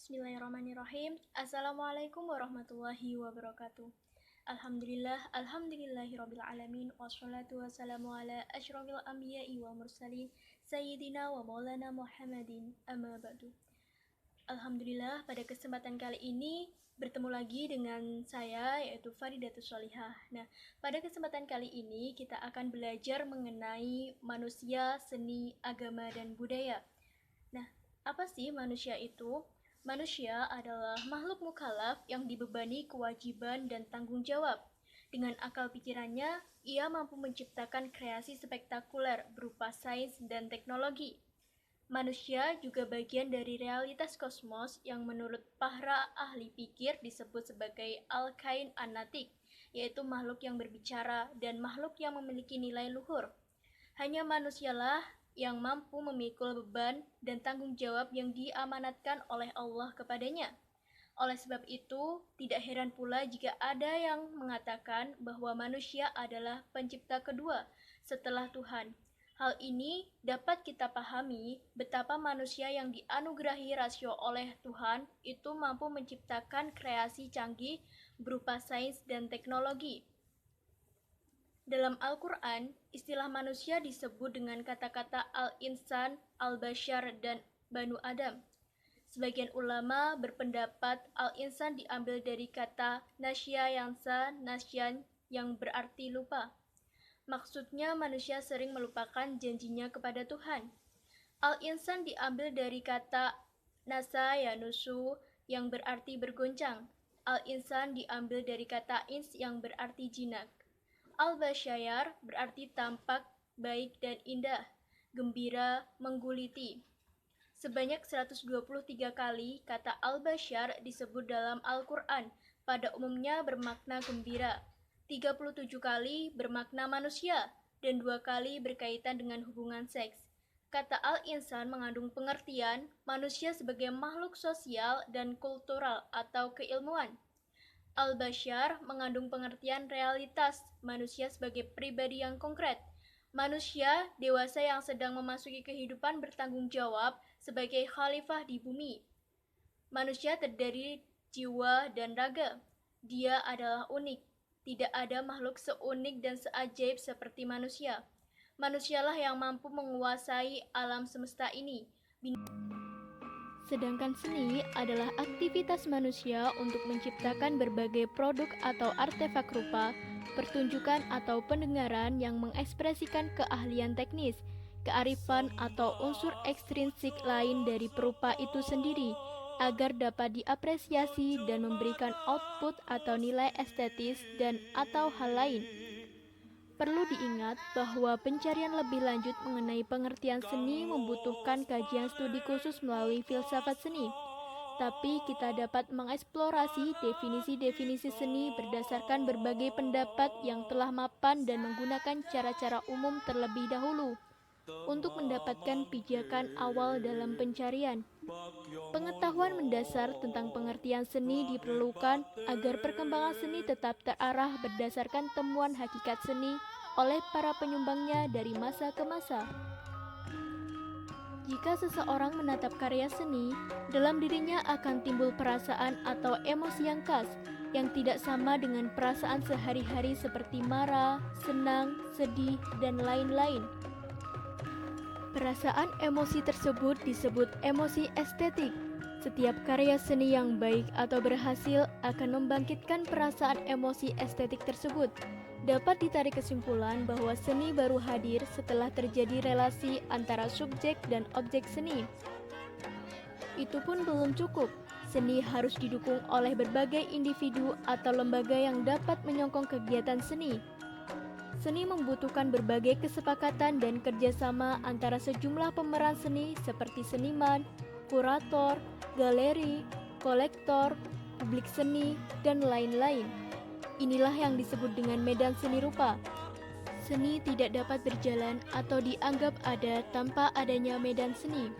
Bismillahirrahmanirrahim. Assalamualaikum warahmatullahi wabarakatuh. Alhamdulillahirabbil alamin wassalatu wassalamu ala asyrofil anbiya'i wa mursalin sayyidina wa maulana Muhammadin amma ba'du. Alhamdulillah, pada kesempatan kali ini bertemu lagi dengan saya, yaitu Faridatus Sholihah. Nah, pada kesempatan kali ini kita akan belajar mengenai manusia, seni, agama, dan budaya. Nah, apa sih manusia itu? Manusia adalah makhluk mukallaf yang dibebani kewajiban dan tanggung jawab. Dengan akal pikirannya, ia mampu menciptakan kreasi spektakuler berupa sains dan teknologi. Manusia juga bagian dari realitas kosmos yang menurut para ahli pikir disebut sebagai Al-Kain An-Natik, yaitu makhluk yang berbicara dan makhluk yang memiliki nilai luhur. Hanya manusialah yang mampu memikul beban dan tanggung jawab yang diamanatkan oleh Allah kepadanya. Oleh sebab itu, tidak heran pula jika ada yang mengatakan bahwa manusia adalah pencipta kedua setelah Tuhan. Hal ini dapat kita pahami betapa manusia yang dianugerahi rasio oleh Tuhan itu mampu menciptakan kreasi canggih berupa sains dan teknologi. Dalam Al-Quran, istilah manusia disebut dengan kata-kata al-insan, al-bashar, dan banu Adam. Sebagian ulama berpendapat al-insan diambil dari kata nasya yansa, nasyan, yang berarti lupa. Maksudnya manusia sering melupakan janjinya kepada Tuhan. Al-insan diambil dari kata nasa yanusu, yang berarti bergoncang. Al-insan diambil dari kata ins, yang berarti jinak. Al-Basyayar berarti tampak, baik, dan indah, gembira, mengguliti. Sebanyak 123 kali kata Al-Basyar disebut dalam Al-Quran, pada umumnya bermakna gembira. 37 kali bermakna manusia, dan 2 kali berkaitan dengan hubungan seks. Kata Al-Insan mengandung pengertian manusia sebagai makhluk sosial dan kultural atau keilmuan. Al-Bashar mengandung pengertian realitas manusia sebagai pribadi yang konkret. Manusia dewasa yang sedang memasuki kehidupan bertanggung jawab sebagai khalifah di bumi. Manusia terdiri jiwa dan raga. Dia adalah unik. Tidak ada makhluk seunik dan seajaib seperti manusia. Manusialah yang mampu menguasai alam semesta ini. Sedangkan seni adalah aktivitas manusia untuk menciptakan berbagai produk atau artefak rupa, pertunjukan atau pendengaran yang mengekspresikan keahlian teknis, kearifan atau unsur ekstrinsik lain dari perupa itu sendiri, agar dapat diapresiasi dan memberikan output atau nilai estetis dan atau hal lain. Perlu diingat bahwa pencarian lebih lanjut mengenai pengertian seni membutuhkan kajian studi khusus melalui filsafat seni. Tapi kita dapat mengeksplorasi definisi-definisi seni berdasarkan berbagai pendapat yang telah mapan dan menggunakan cara-cara umum terlebih dahulu untuk mendapatkan pijakan awal dalam pencarian. Pengetahuan mendasar tentang pengertian seni diperlukan agar perkembangan seni tetap terarah berdasarkan temuan hakikat seni oleh para penyumbangnya dari masa ke masa. Jika seseorang menatap karya seni, dalam dirinya akan timbul perasaan atau emosi yang khas, yang tidak sama dengan perasaan sehari-hari seperti marah, senang, sedih, dan lain-lain. Perasaan emosi tersebut disebut emosi estetik. Setiap karya seni yang baik atau berhasil akan membangkitkan perasaan emosi estetik tersebut. Dapat ditarik kesimpulan bahwa seni baru hadir setelah terjadi relasi antara subjek dan objek seni. Itu pun belum cukup. Seni harus didukung oleh berbagai individu atau lembaga yang dapat menyokong kegiatan seni. Seni membutuhkan berbagai kesepakatan dan kerjasama antara sejumlah pemeran seni seperti seniman, kurator, galeri, kolektor, publik seni, dan lain-lain. Inilah yang disebut dengan medan seni rupa. Seni tidak dapat berjalan atau dianggap ada tanpa adanya medan seni.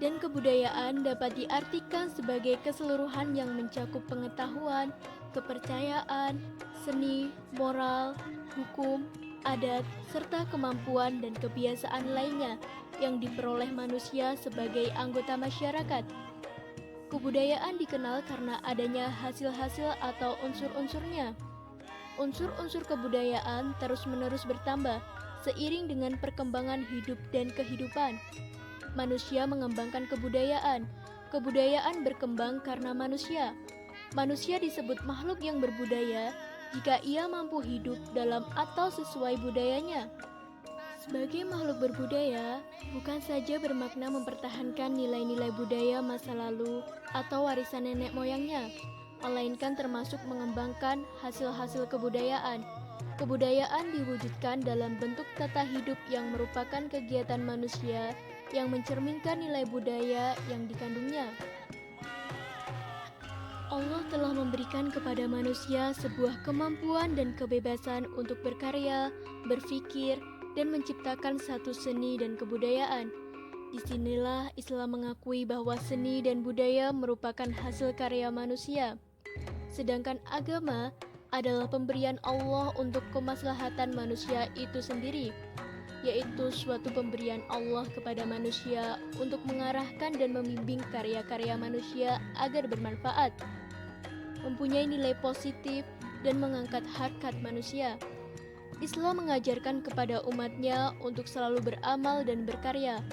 Dan kebudayaan dapat diartikan sebagai keseluruhan yang mencakup pengetahuan, kepercayaan, seni, moral, hukum, adat, serta kemampuan dan kebiasaan lainnya yang diperoleh manusia sebagai anggota masyarakat. Kebudayaan dikenal karena adanya hasil-hasil atau unsur-unsurnya. Unsur-unsur kebudayaan terus-menerus bertambah seiring dengan perkembangan hidup dan kehidupan. Manusia mengembangkan kebudayaan. Kebudayaan berkembang karena manusia. Manusia disebut makhluk yang berbudaya jika ia mampu hidup dalam atau sesuai budayanya. Sebagai makhluk berbudaya, bukan saja bermakna mempertahankan nilai-nilai budaya masa lalu atau warisan nenek moyangnya, melainkan termasuk mengembangkan hasil-hasil kebudayaan. Kebudayaan diwujudkan dalam bentuk tata hidup yang merupakan kegiatan manusia yang mencerminkan nilai budaya yang dikandungnya. Allah telah memberikan kepada manusia sebuah kemampuan dan kebebasan untuk berkarya, berpikir, dan menciptakan satu seni dan kebudayaan. Disinilah Islam mengakui bahwa seni dan budaya merupakan hasil karya manusia. Sedangkan agama adalah pemberian Allah untuk kemaslahatan manusia itu sendiri, yaitu suatu pemberian Allah kepada manusia untuk mengarahkan dan membimbing karya-karya manusia agar bermanfaat, mempunyai nilai positif, dan mengangkat harkat manusia. Islam mengajarkan kepada umatnya untuk selalu beramal dan berkarya,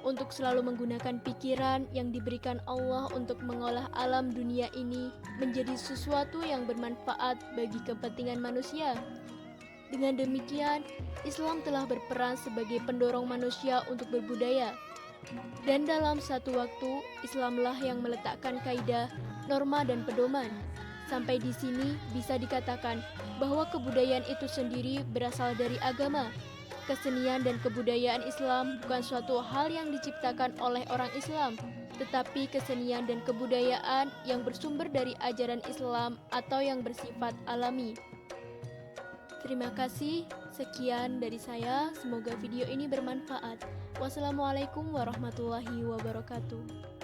untuk selalu menggunakan pikiran yang diberikan Allah untuk mengolah alam dunia ini menjadi sesuatu yang bermanfaat bagi kepentingan manusia. Dengan demikian, Islam telah berperan sebagai pendorong manusia untuk berbudaya. Dan dalam satu waktu, Islamlah yang meletakkan kaidah, norma, dan pedoman. Sampai di sini bisa dikatakan bahwa kebudayaan itu sendiri berasal dari agama. Kesenian dan kebudayaan Islam bukan suatu hal yang diciptakan oleh orang Islam, tetapi kesenian dan kebudayaan yang bersumber dari ajaran Islam atau yang bersifat alami. Terima kasih, sekian dari saya. Semoga video ini bermanfaat. Wassalamualaikum warahmatullahi wabarakatuh.